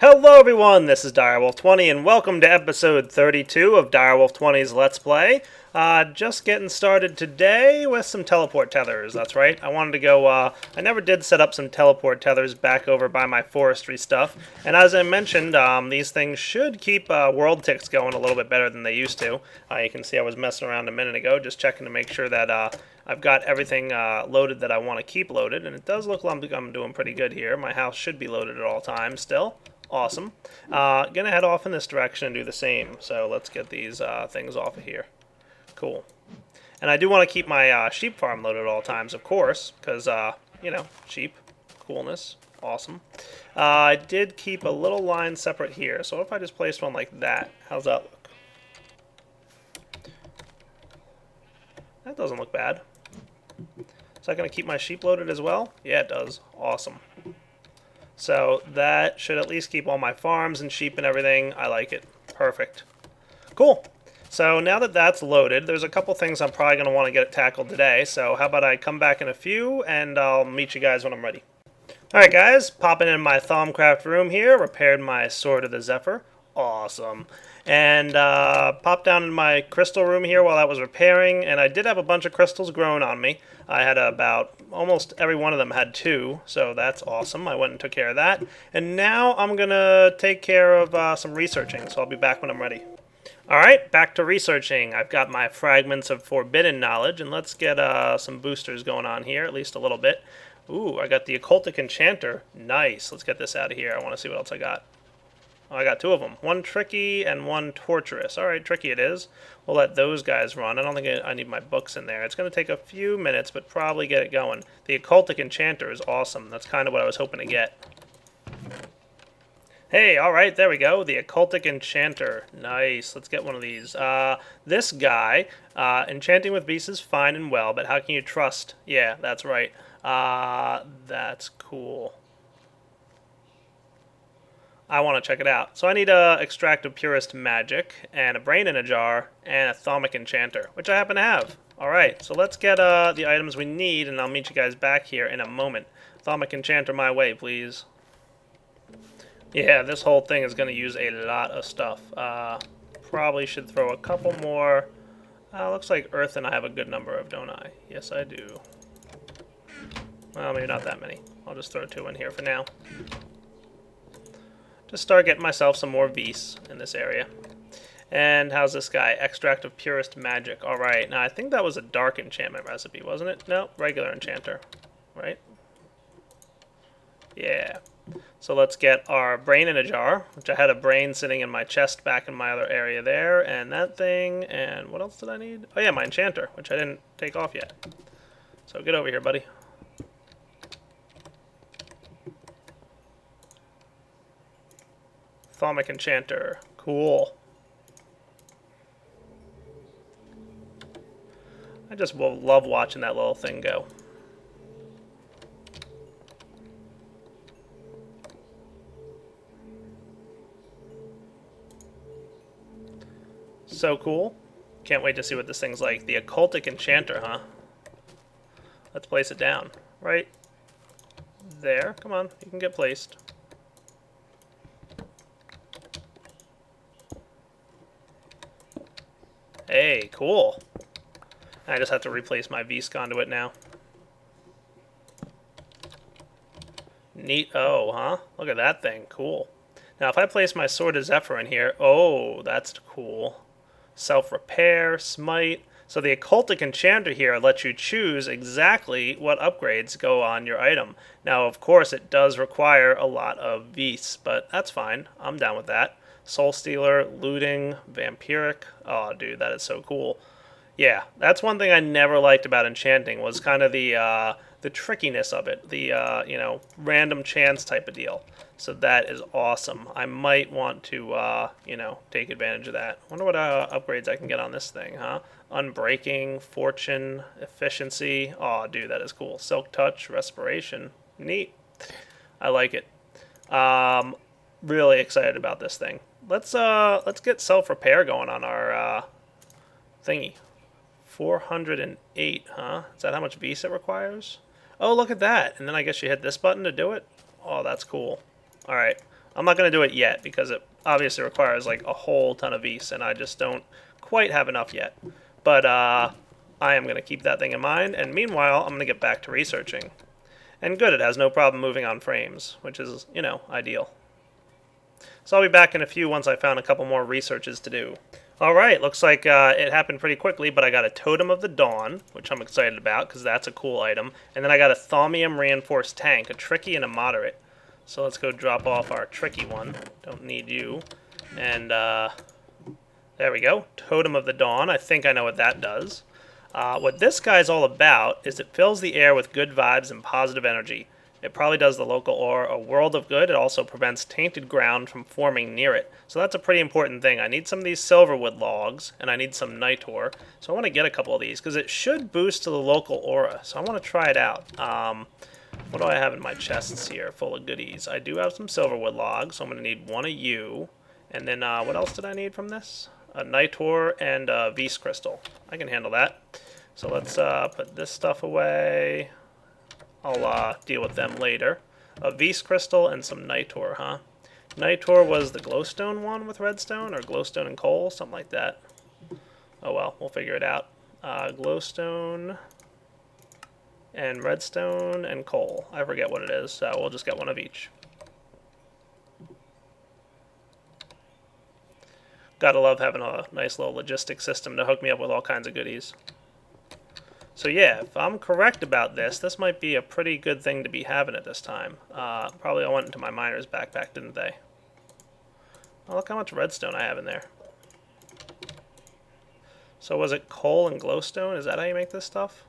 Hello everyone, this is Direwolf20 and welcome to episode 32 of Direwolf20's Let's Play. Just getting started today with some teleport tethers, that's right. I wanted to go, I never did set up some teleport tethers back over by my forestry stuff. And as I mentioned, these things should keep world ticks going a little bit better than they used to. You can see I was messing around a minute ago, just checking to make sure that I've got everything loaded that I want to keep loaded. And it does look like I'm doing pretty good here. My house should be loaded at all times still. Awesome. Gonna head off in this direction and do the same. So let's get these things off of here. Cool. And I do want to keep my sheep farm loaded at all times, of course, because, you know, sheep, coolness, awesome. I did keep a little line separate here. So if I just placed one like that, how's that look? That doesn't look bad. Is that going to keep my sheep loaded as well? Yeah, it does. Awesome. So that should at least keep all my farms and sheep and everything. I like it. Perfect. Cool. So now that that's loaded, there's a couple things I'm probably going to want to get tackled today. So how about I come back in a few and I'll meet you guys when I'm ready. Alright guys, popping in my Thaumcraft room here. Repaired my Sword of the Zephyr. Awesome. And popped down in my crystal room here while I was repairing, and I did have a bunch of crystals growing on me. I had about, almost every one of them had 2, so that's awesome. I went and took care of that. And now I'm going to take care of some researching, so I'll be back when I'm ready. Alright, back to researching. I've got my fragments of forbidden knowledge, and let's get some boosters going on here, at least a little bit. Ooh, I got the Occultic enchanter. Nice. Let's get this out of here. I want to see what else I got. Oh, I got 2 of them. One tricky and one torturous. Alright, tricky it is. We'll let those guys run. I don't think I need my books in there. It's going to take a few minutes, but probably get it going. The Occultic enchanter is awesome. That's kind of what I was hoping to get. Hey, alright, there we go. The Occultic enchanter. Nice. Let's get one of these. This guy, enchanting with beasts is fine and well, but how can you trust? Yeah, that's right. That's cool. I want to check it out. So I need a extract of purest magic, and a brain in a jar, and a Thaumic enchanter, which I happen to have. Alright, so let's get the items we need, and I'll meet you guys back here in a moment. Thaumic enchanter my way, please. Yeah, this whole thing is going to use a lot of stuff. Probably should throw a couple more. Looks like earthen I have a good number of, don't I? Yes, I do. Well, maybe not that many. I'll just throw 2 in here for now. Just start getting myself some more V's in this area. And how's this guy? Extract of purest magic. Alright, now I think that was a dark enchantment recipe, wasn't it? No, regular enchanter. Right? Yeah. So let's get our brain in a jar, which I had a brain sitting in my chest back in my other area there. And that thing, and what else did I need? Oh yeah, my enchanter, which I didn't take off yet. So get over here, buddy. Thaumic enchanter. Cool. I just will love watching that little thing go. So cool. Can't wait to see what this thing's like. The Occultic enchanter, huh? Let's place it down. Right there. Come on, you can get placed. Hey, cool. I just have to replace my V conduit now. Neat. Oh, huh? Look at that thing. Cool. Now, if I place my Sword of Zephyr in here, oh, that's cool. Self-repair, smite. So the Occultic enchanter here lets you choose exactly what upgrades go on your item. Now, of course, it does require a lot of V's, but that's fine. I'm down with that. Soul Stealer, Looting, Vampiric. Oh, dude, that is so cool. Yeah, that's one thing I never liked about enchanting was kind of the trickiness of it, the you know, random chance type of deal. So that is awesome. I might want to you know, take advantage of that. Wonder what upgrades I can get on this thing, huh? Unbreaking, Fortune, Efficiency. Oh, dude, that is cool. Silk Touch, Respiration. Neat. I like it. Really excited about this thing. Let's get self-repair going on our thingy. 408, huh? Is that how much V's it requires? Oh, look at that. And then I guess you hit this button to do it. Oh, that's cool. Alright. I'm not going to do it yet because it obviously requires like a whole ton of Vis, and I just don't quite have enough yet. But I am going to keep that thing in mind, and meanwhile, I'm going to get back to researching. And good, it has no problem moving on frames, which is, you know, ideal. So I'll be back in a few once I found a couple more researches to do. Alright, looks like it happened pretty quickly, but I got a Totem of the Dawn, which I'm excited about because that's a cool item. And then I got a Thaumium Reinforced Tank, a Tricky and a Moderate. So let's go drop off our Tricky one. Don't need you. And there we go. Totem of the Dawn. I think I know what that does. What this guy's all about is it fills the air with good vibes and positive energy. It probably does the local ore a world of good. It also prevents tainted ground from forming near it. So that's a pretty important thing. I need some of these silverwood logs, and I need some night ore. So I want to get a couple of these, because it should boost to the local aura. So I want to try it out. What do I have in my chests here full of goodies? I do have some silverwood logs, so I'm going to need one of you. And then what else did I need from this? A night ore and a Vis crystal. I can handle that. So let's put this stuff away. I'll deal with them later. A Vis crystal and some night ore, huh? Night ore was the glowstone one with redstone, or glowstone and coal, something like that. Oh well, we'll figure it out. Glowstone and redstone and coal. I forget what it is, so we'll just get one of each. Gotta love having a nice little logistic system to hook me up with all kinds of goodies. So yeah, if I'm correct about this, this might be a pretty good thing to be having at this time. Probably I went into my miner's backpack, didn't they? Oh, look how much redstone I have in there. So was it coal and glowstone? Is that how you make this stuff?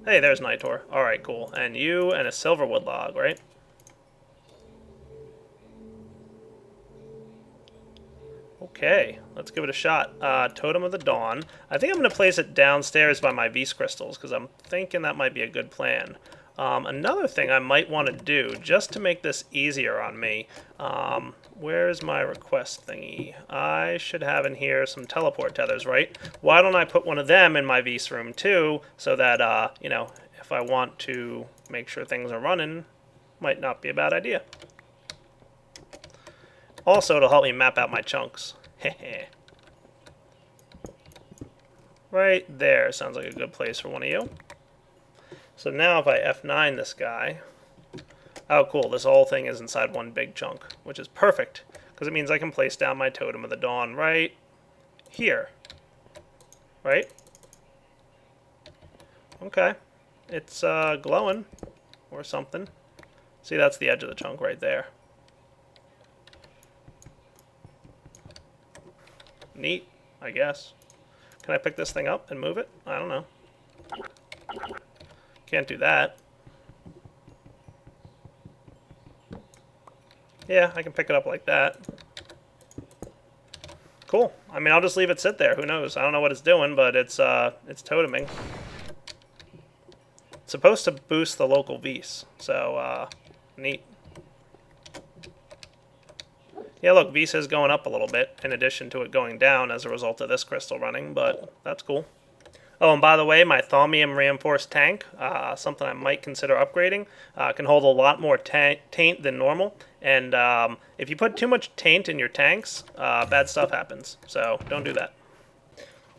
Hey, there's night ore. Alright, cool. And you and a silverwood log, right? Okay, let's give it a shot. Totem of the Dawn. I think I'm going to place it downstairs by my Vis crystals, because I'm thinking that might be a good plan. Another thing I might want to do, just to make this easier on me, where's my request thingy? I should have in here some teleport tethers, right? Why don't I put one of them in my Vis room too, so that, you know, if I want to make sure things are running, might not be a bad idea. Also, it'll help me map out my chunks. Right there sounds like a good place for one of you. So now if I F9 this guy... Oh, cool. This whole thing is inside one big chunk, which is perfect, because it means I can place down my Totem of the Dawn right here. Right? Okay. It's glowing or something. See, that's the edge of the chunk right there. Neat, I guess. Can I pick this thing up and move it? I don't know. Can't do that. Yeah, I can pick it up like that. Cool. I mean, I'll just leave it sit there. Who knows? I don't know what it's doing, but it's toteming. It's supposed to boost the local Vis, so neat. Yeah, look, Vis is going up a little bit, in addition to it going down as a result of this crystal running, but that's cool. Oh, and by the way, my Thaumium Reinforced Tank, something I might consider upgrading, can hold a lot more taint than normal, and if you put too much taint in your tanks, bad stuff happens, so don't do that.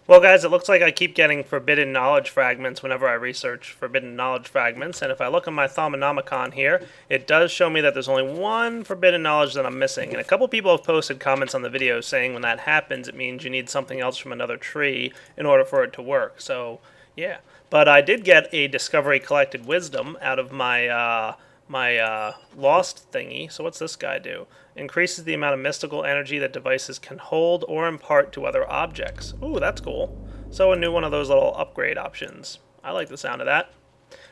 Well, guys, it looks like I keep getting forbidden knowledge fragments whenever I research forbidden knowledge fragments, and if I look at my Thaumonomicon here, it does show me that there's only one forbidden knowledge that I'm missing, and a couple people have posted comments on the video saying when that happens, it means you need something else from another tree in order for it to work, so yeah. But I did get a Discovery Collected Wisdom out of my lost thingy. So what's this guy do? Increases the amount of mystical energy that devices can hold or impart to other objects. Ooh, that's cool. So a new one of those little upgrade options. I like the sound of that.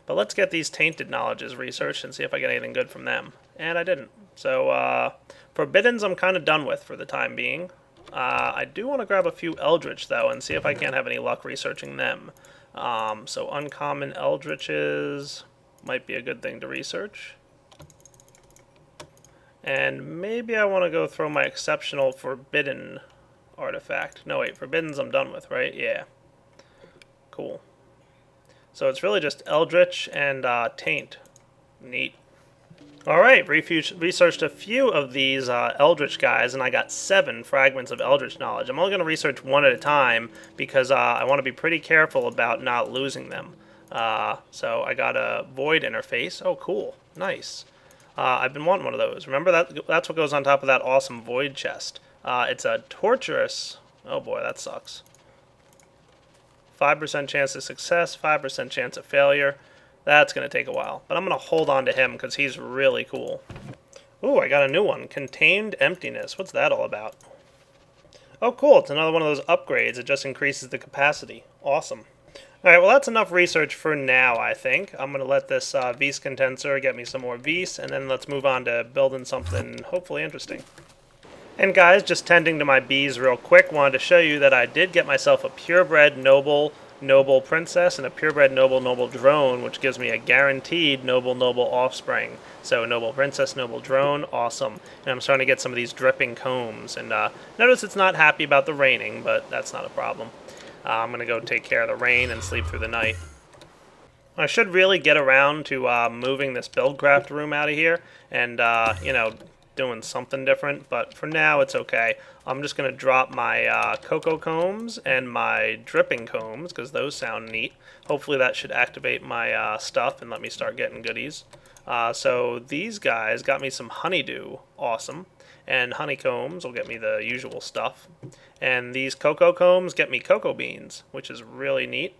But let's get these tainted knowledges researched and see if I get anything good from them. And I didn't. So forbiddens I'm kind of done with for the time being. I do want to grab a few eldritch though and see if I can't have any luck researching them. So uncommon eldritches might be a good thing to research. And maybe I want to go throw my exceptional forbidden artifact. No, wait, forbidden's I'm done with, right? Yeah. Cool. So it's really just eldritch and taint. Neat. Alright, researched a few of these Eldritch guys, and I got 7 fragments of Eldritch knowledge. I'm only going to research one at a time because I want to be pretty careful about not losing them. So I got a Void interface. Oh, cool. Nice. I've been wanting one of those. Remember, that's what goes on top of that awesome Void chest. It's a torturous... Oh boy, that sucks. 5% chance of success, 5% chance of failure. That's going to take a while. But I'm going to hold on to him because he's really cool. Ooh, I got a new one. Contained Emptiness. What's that all about? Oh, cool. It's another one of those upgrades. It just increases the capacity. Awesome. Alright, well that's enough research for now, I think. I'm going to let this Vis condenser get me some more Vis, and then let's move on to building something hopefully interesting. And guys, just tending to my bees real quick, wanted to show you that I did get myself a purebred noble princess and a purebred noble drone, which gives me a guaranteed noble offspring. So noble princess, noble drone, awesome. And I'm starting to get some of these dripping combs. And notice it's not happy about the raining, but that's not a problem. I'm going to go take care of the rain and sleep through the night. I should really get around to moving this buildcraft room out of here and, you know, doing something different, but for now it's okay. I'm just going to drop my cocoa combs and my dripping combs because those sound neat. Hopefully that should activate my stuff and let me start getting goodies. So these guys got me some honeydew, awesome, and honeycombs will get me the usual stuff. And these cocoa combs get me cocoa beans, which is really neat.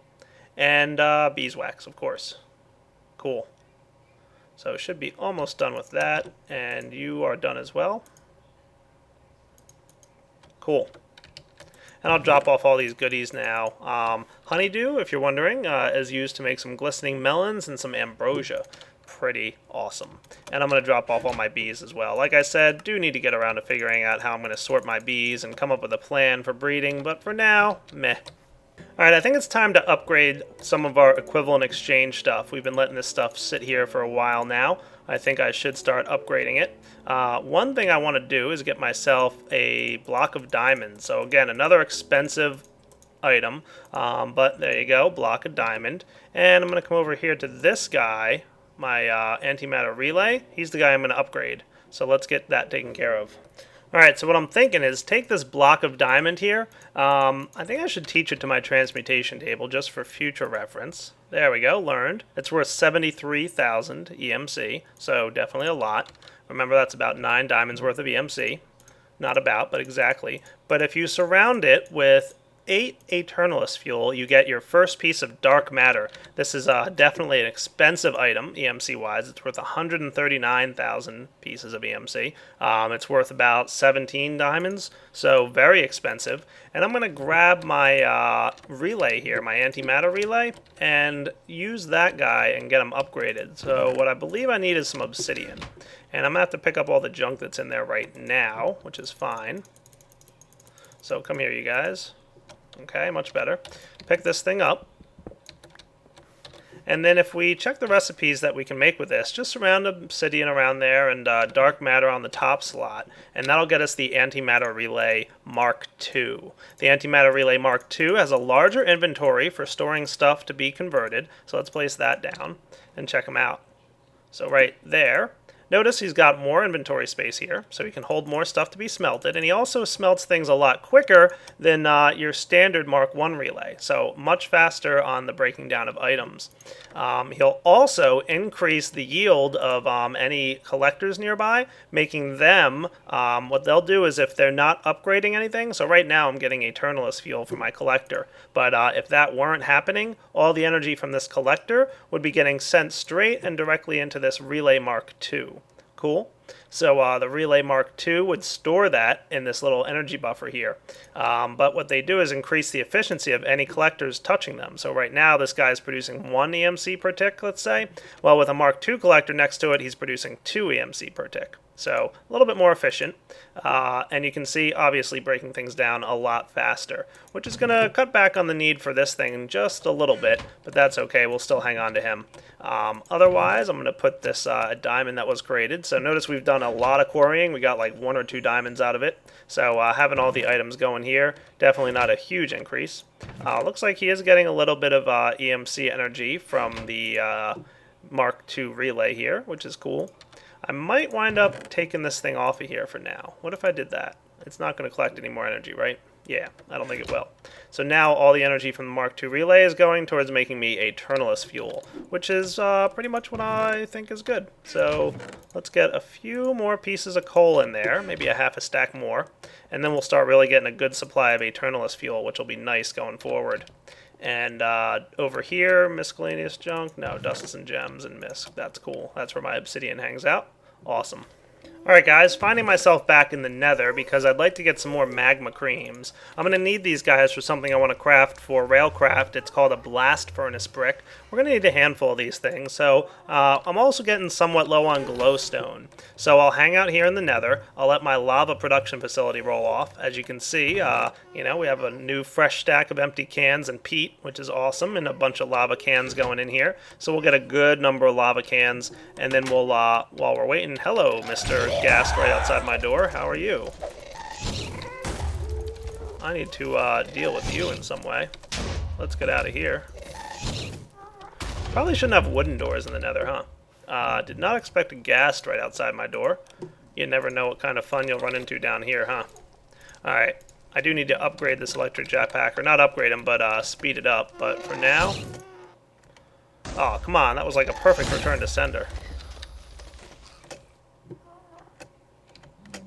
And beeswax, of course. Cool. So should be almost done with that, and you are done as well. Cool. And I'll drop off all these goodies now. Honeydew, if you're wondering, is used to make some glistening melons and some ambrosia. Pretty awesome. And I'm going to drop off all my bees as well. Like I said, do need to get around to figuring out how I'm going to sort my bees and come up with a plan for breeding, but for now, meh. Alright, I think it's time to upgrade some of our equivalent exchange stuff. We've been letting this stuff sit here for a while now. I think I should start upgrading it. One thing I want to do is get myself a block of diamonds. So again, another expensive item, but there you go, block of diamond. And I'm going to come over here to this guy, my antimatter relay. He's the guy I'm going to upgrade. So let's get that taken care of. Alright, so what I'm thinking is take this block of diamond here. I think I should teach it to my transmutation table just for future reference. There we go, learned. It's worth 73,000 EMC, so definitely a lot. Remember, that's about 9 diamonds worth of EMC. Not about, but exactly. But if you surround it with 8 Eternalist fuel, you get your first piece of dark matter. This is definitely an expensive item, EMC-wise. It's worth 139,000 pieces of EMC. It's worth about 17 diamonds, so very expensive. And I'm going to grab my relay here, my antimatter relay, and use that guy and get him upgraded. So what I believe I need is some obsidian. And I'm going to have to pick up all the junk that's in there right now, which is fine. So come here, you guys. Okay, much better. Pick this thing up. And then if we check the recipes that we can make with this, just surround obsidian around there and dark matter on the top slot. And that'll get us the Antimatter Relay Mark II. The Antimatter Relay Mark II has a larger inventory for storing stuff to be converted. So let's place that down and check them out. So right there. Notice he's got more inventory space here, so he can hold more stuff to be smelted, and he also smelts things a lot quicker than your standard Mark I relay, so much faster on the breaking down of items. He'll also increase the yield of any collectors nearby, making them, what they'll do is if they're not upgrading anything, so right now I'm getting Eternalist fuel for my collector, but if that weren't happening, all the energy from this collector would be getting sent straight and directly into this Relay Mark II. Cool. So the Relay Mark II would store that in this little energy buffer here. But what they do is increase the efficiency of any collectors touching them. So right now this guy is producing 1 EMC per tick, let's say. Well, with a Mark II collector next to it, he's producing 2 EMC per tick. So a little bit more efficient. And you can see, obviously, breaking things down a lot faster, which is going to cut back on the need for this thing just a little bit, but that's okay. We'll still hang on to him. Otherwise, I'm going to put this diamond that was created. So notice we've done a lot of quarrying. We got like 1 or 2 diamonds out of it. So having all the items going here, definitely not a huge increase. Looks like he is getting a little bit of EMC energy from the Mark II relay here, which is cool. I might wind up taking this thing off of here for now. What if I did that? It's not going to collect any more energy, right? Yeah, I don't think it will. So now all the energy from the Mark II relay is going towards making me a turnless fuel, which is pretty much what I think is good. So let's get a few more pieces of coal in there, maybe a half a stack more, and then we'll start really getting a good supply of eternalist fuel, which will be nice going forward. And over here, miscellaneous junk. No, dusts and gems and misc. That's cool. That's where my obsidian hangs out. Awesome. Alright guys, finding myself back in the Nether because I'd like to get some more magma creams. I'm going to need these guys for something I want to craft for railcraft. It's called a blast furnace brick. We're going to need a handful of these things. So I'm also getting somewhat low on glowstone. So I'll hang out here in the Nether. I'll let my lava production facility roll off. As you can see, we have a new fresh stack of empty cans and peat, which is awesome, and a bunch of lava cans going in here. So we'll get a good number of lava cans, and then we'll, while we're waiting, hello, Mr. Ghast right outside my door. How are you? I need to deal with you in some way. Let's get out of here. Probably shouldn't have wooden doors in the Nether, huh? Did not expect a ghast right outside my door. You never know what kind of fun you'll run into down here, huh? Alright, I do need to upgrade this electric jetpack. Or not upgrade him, but speed it up. But for now... Oh, come on, that was like a perfect return to sender.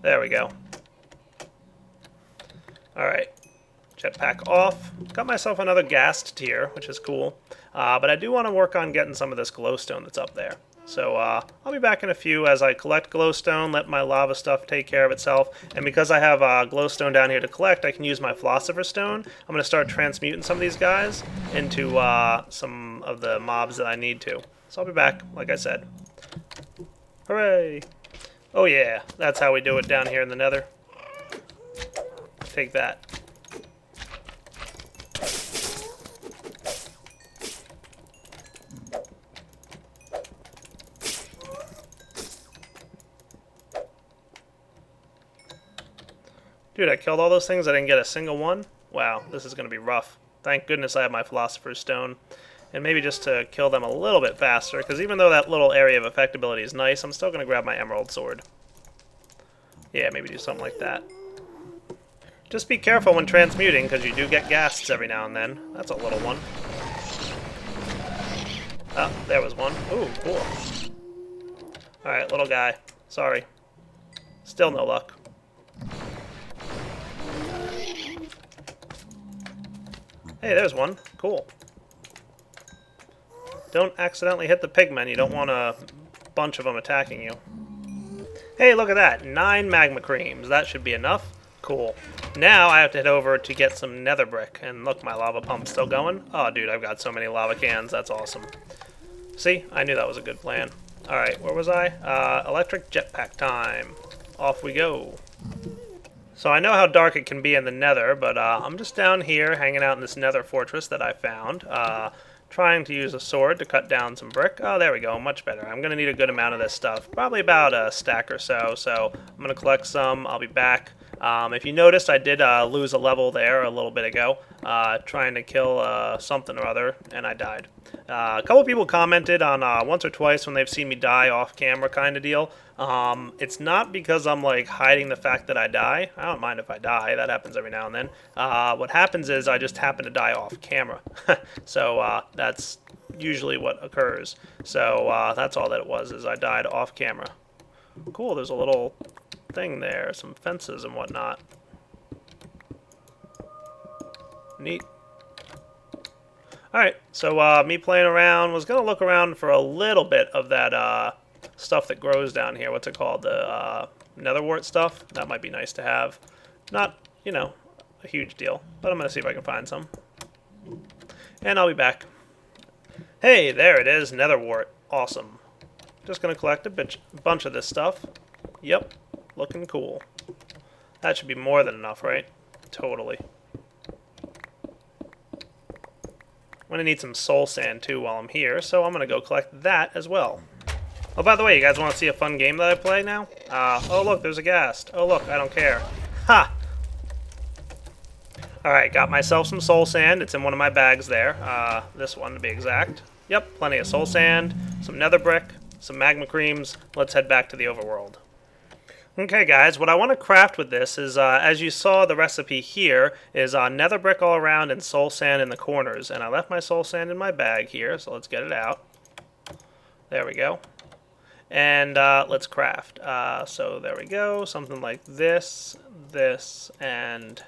There we go. Alright. Jetpack off. Got myself another ghast tier, which is cool. But I do want to work on getting some of this glowstone that's up there. So I'll be back in a few as I collect glowstone, let my lava stuff take care of itself. And because I have glowstone down here to collect, I can use my philosopher's stone. I'm going to start transmuting some of these guys into some of the mobs that I need to. So I'll be back, like I said. Hooray! Oh yeah, that's how we do it down here in the Nether. Take that. Dude, I killed all those things, I didn't get a single one? Wow, this is going to be rough. Thank goodness I have my Philosopher's Stone. And maybe just to kill them a little bit faster, because even though that little area of effectability is nice, I'm still going to grab my Emerald Sword. Yeah, maybe do something like that. Just be careful when transmuting, because you do get ghasts every now and then. That's a little one. Oh, there was one. Ooh, cool. Alright, little guy. Sorry. Still no luck. Hey, there's one. Cool. Don't accidentally hit the pigmen. You don't want a bunch of them attacking you. Hey, look at that. 9 magma creams. That should be enough. Cool. Now I have to head over to get some nether brick. And look, my lava pump's still going. Oh, dude, I've got so many lava cans. That's awesome. See? I knew that was a good plan. Alright, where was I? Electric jetpack time. Off we go. So I know how dark it can be in the nether, but I'm just down here hanging out in this nether fortress that I found. Trying to use a sword to cut down some brick. Oh, there we go. Much better. I'm going to need a good amount of this stuff. Probably about a stack or so. So I'm going to collect some. I'll be back. If you noticed, I did lose a level there a little bit ago. Trying to kill something or other, and I died. A couple people commented on once or twice when they've seen me die off camera kind of deal. It's not because I'm like hiding the fact that I die. I don't mind if I die. That happens every now and then. What happens is I just happen to die off camera. So that's usually what occurs. So that's all that it was, is I died off camera. Cool, there's a little thing there, some fences and whatnot. Neat. Alright, so me playing around, was going to look around for a little bit of that stuff that grows down here. What's it called? The netherwort stuff? That might be nice to have. Not, you know, a huge deal, but I'm going to see if I can find some. And I'll be back. Hey, there it is, netherwort. Awesome. Just going to collect a bunch of this stuff. Yep, looking cool. That should be more than enough, right? Totally. I'm going to need some soul sand too while I'm here, so I'm going to go collect that as well. Oh, by the way, you guys want to see a fun game that I play now? Oh look, there's a ghast. Oh look, I don't care. Ha! Alright, got myself some soul sand. It's in one of my bags there. This one to be exact. Yep, plenty of soul sand, some nether brick. some magma creams. Let's head back to the overworld. Okay guys, what I want to craft with this is, as you saw the recipe here, is nether brick all around and soul sand in the corners. And I left my soul sand in my bag here, so let's get it out. There we go. And let's craft. So there we go, something like this, this, and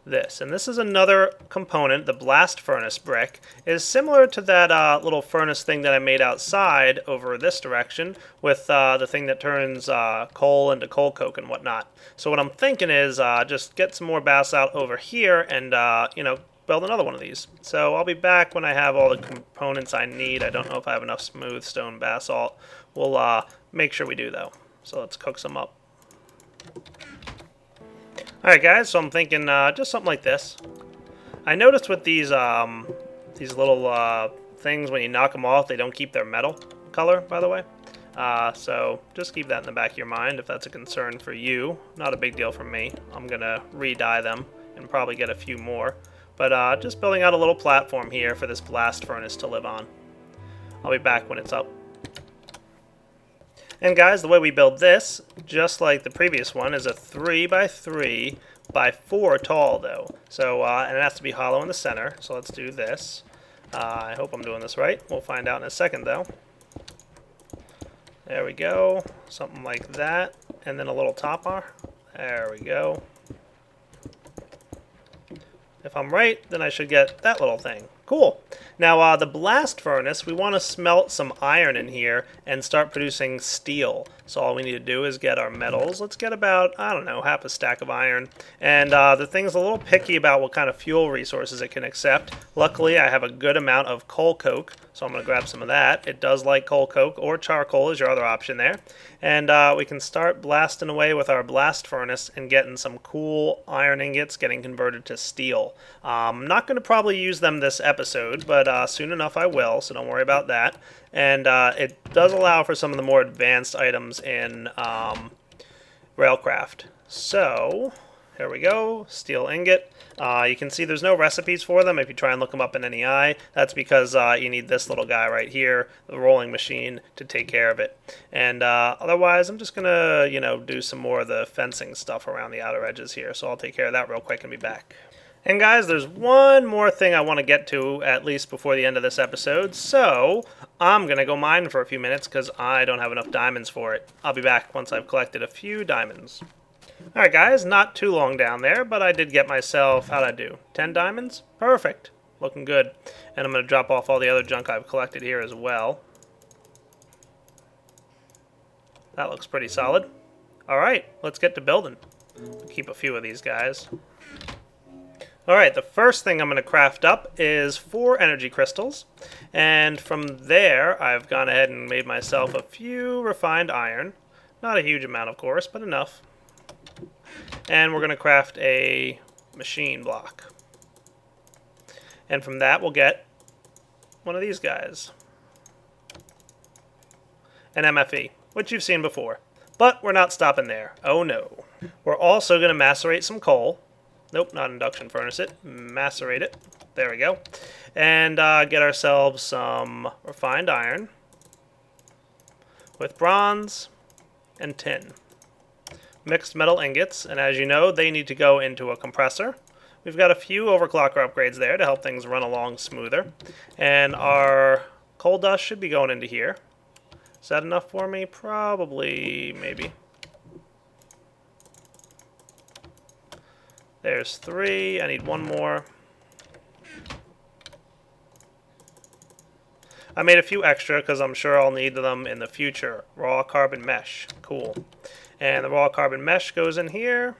this. And this is another component. The blast furnace brick is similar to that little furnace thing that I made outside over this direction with the thing that turns coal into coal coke and whatnot. So what I'm thinking is just get some more basalt over here and, you know, build another one of these. So I'll be back when I have all the components I need. I don't know if I have enough smooth stone basalt. We'll make sure we do, though. So let's cook some up. Alright guys, so I'm thinking just something like this. I noticed with these little things, when you knock them off, they don't keep their metal color, by the way. So just keep that in the back of your mind if that's a concern for you. Not a big deal for me. I'm going to re-dye them and probably get a few more. But just building out a little platform here for this blast furnace to live on. I'll be back when it's up. And guys, the way we build this, just like the previous one, is a 3x3 by 4 tall though. So, and it has to be hollow in the center. So let's do this. I hope I'm doing this right. We'll find out in a second though. There we go. Something like that. And then a little top bar. There we go. If I'm right, then I should get that little thing. Cool. Now, the blast furnace, we want to smelt some iron in here and start producing steel. So all we need to do is get our metals. Let's get about, I don't know, half a stack of iron. And the thing's a little picky about what kind of fuel resources it can accept. Luckily, I have a good amount of coal coke, so I'm going to grab some of that. It does like coal coke, or charcoal is your other option there. And we can start blasting away with our blast furnace and getting some cool iron ingots getting converted to steel. I'm not going to probably use them this episode, but soon enough I will, so don't worry about that. And it does allow for some of the more advanced items in Railcraft. So, here we go, steel ingot. You can see there's no recipes for them if you try and look them up in NEI. That's because you need this little guy right here, the rolling machine, to take care of it. And otherwise, I'm just going to, you know, do some more of the fencing stuff around the outer edges here. So I'll take care of that real quick and be back. And guys, there's one more thing I want to get to, at least before the end of this episode. So, I'm going to go mine for a few minutes because I don't have enough diamonds for it. I'll be back once I've collected a few diamonds. Alright guys, not too long down there, but I did get myself, how'd I do? 10 diamonds? Perfect. Looking good. And I'm going to drop off all the other junk I've collected here as well. That looks pretty solid. Alright, let's get to building. We'll keep a few of these guys. Alright, the first thing I'm going to craft up is 4 energy crystals. And from there, I've gone ahead and made myself a few refined iron. Not a huge amount, of course, but enough. And we're going to craft a machine block. And from that, we'll get one of these guys. An MFE, which you've seen before. But we're not stopping there. Oh no. We're also going to macerate some coal. Nope, not induction furnace it. Macerate it. There we go. And get ourselves some refined iron with bronze and tin. Mixed metal ingots, and as you know, they need to go into a compressor. We've got a few overclocker upgrades there to help things run along smoother. And our coal dust should be going into here. Is that enough for me? Probably, maybe. There's 3. I need 1 more. I made a few extra because I'm sure I'll need them in the future. Raw carbon mesh. Cool. And the raw carbon mesh goes in here.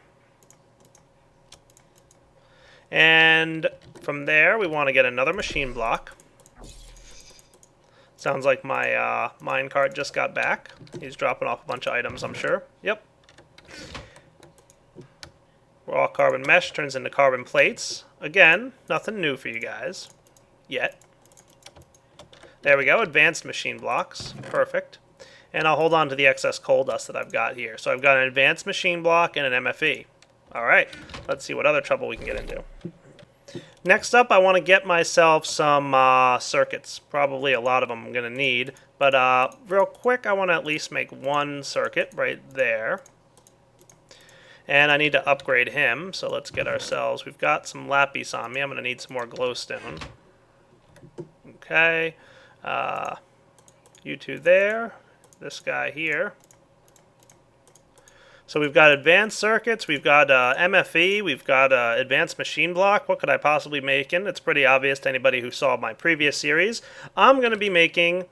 And from there, we want to get another machine block. Sounds like my minecart just got back. He's dropping off a bunch of items, I'm sure. Yep. Raw carbon mesh turns into carbon plates. Again, nothing new for you guys. Yet. There we go, advanced machine blocks. Perfect. And I'll hold on to the excess coal dust that I've got here. So I've got an advanced machine block and an MFE. Alright, let's see what other trouble we can get into. Next up, I want to get myself some circuits. Probably a lot of them I'm going to need. But real quick, I want to at least make one circuit right there. And I need to upgrade him, so let's get ourselves... We've got some lapis on me. I'm going to need some more glowstone. Okay. You two there. This guy here. So we've got advanced circuits, we've got MFE, we've got advanced machine block. What could I possibly make in? It's pretty obvious to anybody who saw my previous series. I'm going to be making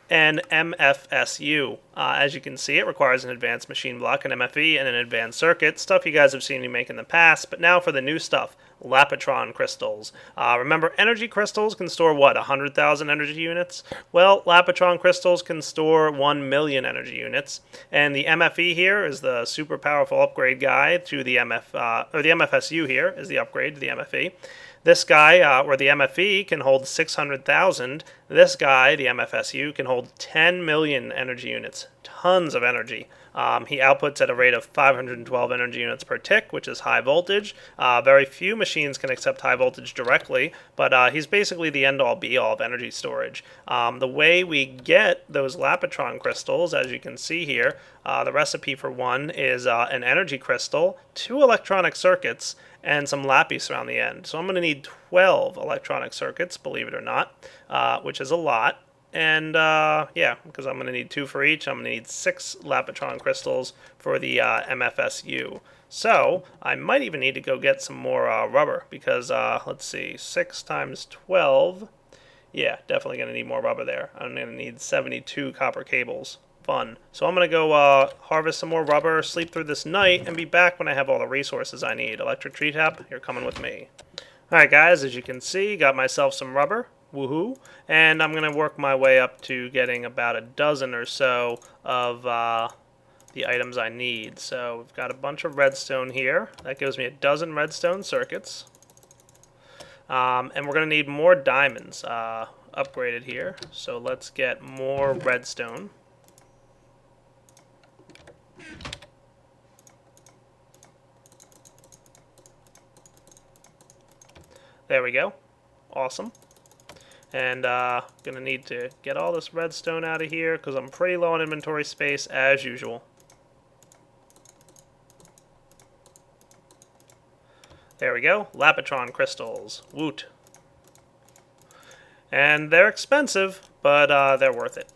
an MFSU. As you can see, it requires an advanced machine block, an MFE, and an advanced circuit. Stuff you guys have seen me make in the past, but now for the new stuff. Lapitron crystals. Remember, energy crystals can store, what, 100,000 energy units? Well, Lapitron crystals can store 1 million energy units. And the MFE here is the super powerful upgrade guy to the or the MFSU here is the upgrade to the MFE. This guy, or the MFE, can hold 600,000. This guy, the MFSU, can hold 10 million energy units. Tons of energy. He outputs at a rate of 512 energy units per tick, which is high voltage. Very few machines can accept high voltage directly, but he's basically the end-all be-all of energy storage. The way we get those Lapitron crystals, as you can see here, the recipe for one is an energy crystal, 2 electronic circuits, and some lapis around the end. So I'm going to need 12 electronic circuits, believe it or not, which is a lot. And yeah, because I'm going to need 2 for each, I'm going to need 6 Lapitron crystals for the MFSU. So I might even need to go get some more rubber, because let's see, 6 times 12, yeah, definitely going to need more rubber there. I'm going to need 72 copper cables. Fun. So I'm going to go harvest some more rubber, sleep through this night, and be back when I have all the resources I need. Electric tree tap, you're coming with me. Alright guys, as you can see, got myself some rubber. Woohoo. And I'm going to work my way up to getting about a dozen or so of the items I need. So we've got a bunch of redstone here. That gives me a dozen redstone circuits. And we're going to need more diamonds upgraded here. So let's get more redstone. There we go. Awesome. And gonna need to get all this redstone out of here because I'm pretty low on inventory space as usual. There we go. Lapitron crystals. Woot. And they're expensive, but they're worth it.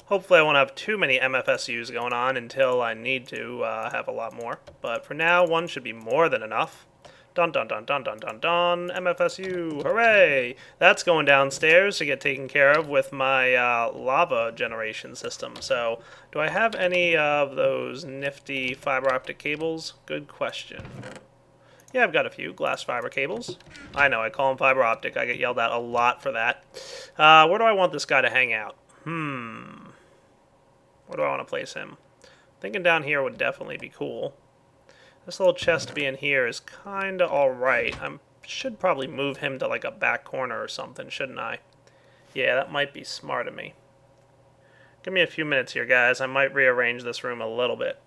Hopefully I won't have too many MFSUs going on until I need to have a lot more. But for now, one should be more than enough. Dun dun dun dun dun dun dun. MFSU, hooray! That's going downstairs to get taken care of with my lava generation system. So, do I have any of those nifty fiber optic cables? Good question. Yeah, I've got a few glass fiber cables. I know, I call them fiber optic. I get yelled at a lot for that. Where do I want this guy to hang out? Where do I want to place him? Thinking down here would definitely be cool. This little chest being here is kind of alright. I should probably move him to like a back corner or something, shouldn't I? Yeah, that might be smart of me. Give me a few minutes here, guys. I might rearrange this room a little bit.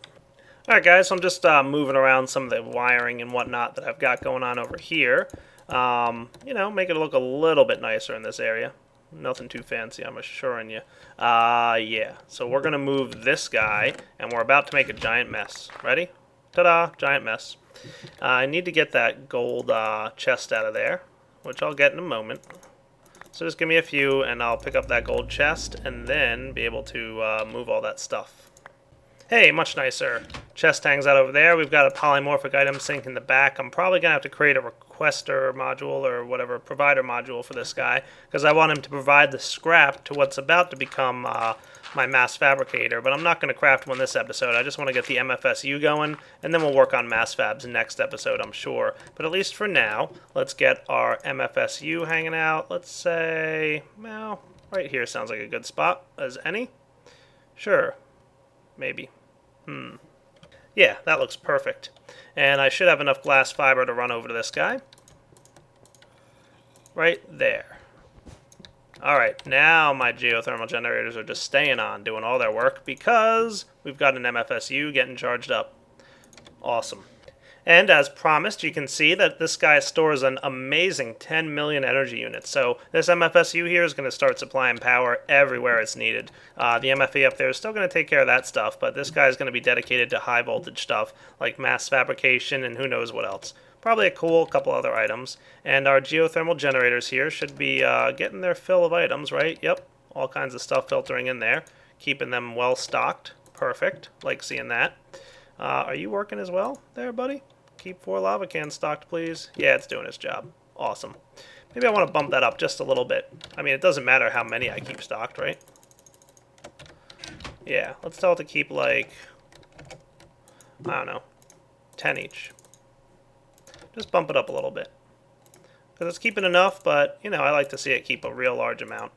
Alright, guys, so I'm just moving around some of the wiring and whatnot that I've got going on over here. You know, make it look a little bit nicer in this area. Nothing too fancy, I'm assuring you. Yeah. So we're going to move this guy, and we're about to make a giant mess. Ready? Ta-da! Giant mess. I need to get that gold chest out of there, which I'll get in a moment. So just give me a few, and I'll pick up that gold chest, and then be able to move all that stuff. Hey, much nicer. Chest hangs out over there. We've got a polymorphic item sink in the back. I'm probably going to have to create a requester module or whatever, provider module for this guy, because I want him to provide the scrap to what's about to become my mass fabricator, but I'm not going to craft one this episode. I just want to get the MFSU going, and then we'll work on mass fabs next episode, I'm sure. But at least for now, let's get our MFSU hanging out. Let's say, well, right here sounds like a good spot as any. Sure. Maybe. Yeah, that looks perfect. And I should have enough glass fiber to run over to this guy. Right there. Alright, now my geothermal generators are just staying on, doing all their work, because we've got an MFSU getting charged up. Awesome. And as promised, you can see that this guy stores an amazing 10 million energy units. So this MFSU here is going to start supplying power everywhere it's needed. The MFE up there is still going to take care of that stuff, but this guy is going to be dedicated to high voltage stuff like mass fabrication and who knows what else. Probably a cool couple other items. And our geothermal generators here should be getting their fill of items, right? Yep, all kinds of stuff filtering in there, keeping them well stocked. Perfect. Like seeing that. Are you working as well there, buddy? Keep 4 lava cans stocked, please. Yeah, it's doing its job. Awesome. Maybe I want to bump that up just a little bit. I mean, it doesn't matter how many I keep stocked, right? Yeah, let's tell it to keep, like, I don't know, 10 each. Just bump it up a little bit. Because it's keeping enough, but, you know, I like to see it keep a real large amount.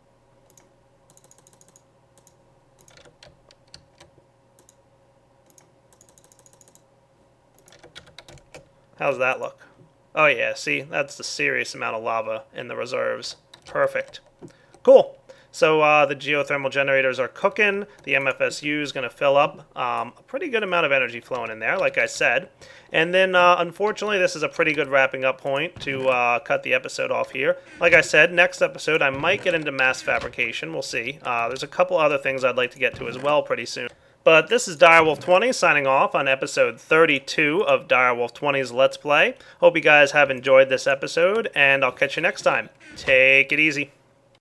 How's that look? Oh yeah, see, that's the serious amount of lava in the reserves. Perfect. Cool. So the geothermal generators are cooking. The MFSU is going to fill up. A pretty good amount of energy flowing in there, like I said. And then, unfortunately, this is a pretty good wrapping up point to cut the episode off here. Like I said, next episode I might get into mass fabrication. We'll see. There's a couple other things I'd like to get to as well pretty soon. But this is Direwolf20 signing off on episode 32 of Direwolf20's Let's Play. Hope you guys have enjoyed this episode, and I'll catch you next time. Take it easy.